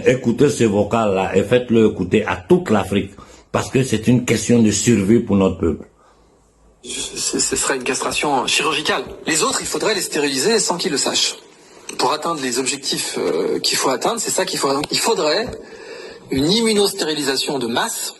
écoutez ce vocal-là et faites-le écouter à toute l'Afrique, parce que c'est une question de survie pour notre peuple. Ce serait une castration chirurgicale. Les autres, il faudrait les stériliser sans qu'ils le sachent. Pour atteindre les objectifs qu'il faut atteindre, c'est ça qu'il faudrait. Donc, il faudrait une immunostérilisation de masse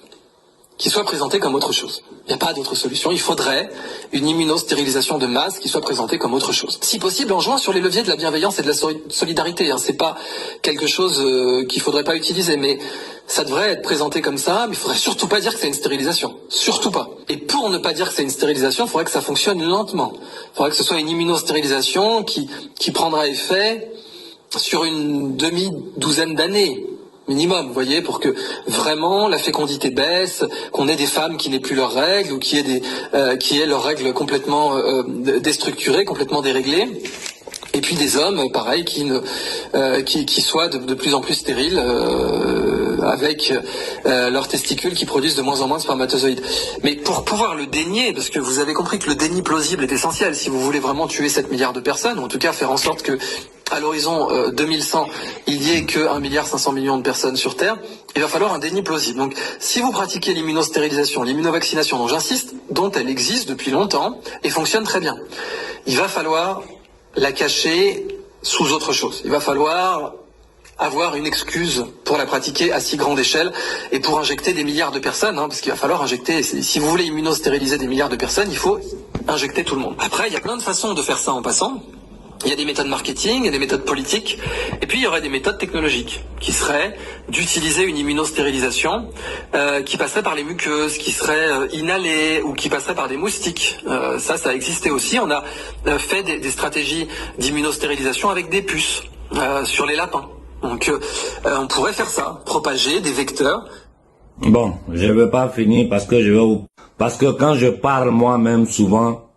qui soit présentée comme autre chose. Il n'y a pas d'autre solution. Il faudrait une immunostérilisation de masse qui soit présentée comme autre chose. Si possible, en jouant sur les leviers de la bienveillance et de la solidarité. Hein. C'est pas quelque chose qu'il faudrait pas utiliser, mais ça devrait être présenté comme ça. Mais il faudrait surtout pas dire que c'est une stérilisation. Surtout pas. Et pour ne pas dire que c'est une stérilisation, il faudrait que ça fonctionne lentement. Il faudrait que ce soit une immunostérilisation qui prendra effet sur une demi-douzaine d'années. Minimum, vous voyez, pour que vraiment la fécondité baisse, qu'on ait des femmes qui n'aient plus leurs règles ou qui aient leurs règles complètement déstructurées, complètement déréglées. Et puis des hommes, pareil, qui soient de plus en plus stériles avec leurs testicules qui produisent de moins en moins de spermatozoïdes. Mais pour pouvoir le dénier, parce que vous avez compris que le déni plausible est essentiel, si vous voulez vraiment tuer 7 milliards de personnes, ou en tout cas faire en sorte que à l'horizon 2100, il y ait que 1,5 milliard de personnes sur Terre, il va falloir un déni plausible. Donc, si vous pratiquez l'immunostérilisation, l'immunovaccination, dont j'insiste, dont elle existe depuis longtemps et fonctionne très bien, il va falloir la cacher sous autre chose. Il va falloir avoir une excuse pour la pratiquer à si grande échelle et pour injecter des milliards de personnes, hein, parce qu'il va falloir injecter, si vous voulez immunostériliser des milliards de personnes, il faut injecter tout le monde. Après, il y a plein de façons de faire ça en passant. Il y a des méthodes marketing, il y a des méthodes politiques, et puis il y aurait des méthodes technologiques, qui seraient d'utiliser une immunostérilisation qui passerait par les muqueuses, qui serait inhalée, ou qui passerait par des moustiques. Ça a existé aussi. On a fait des stratégies d'immunostérilisation avec des puces sur les lapins. Donc on pourrait faire ça, propager des vecteurs. Bon, je ne veux pas finir parce que quand je parle moi-même souvent,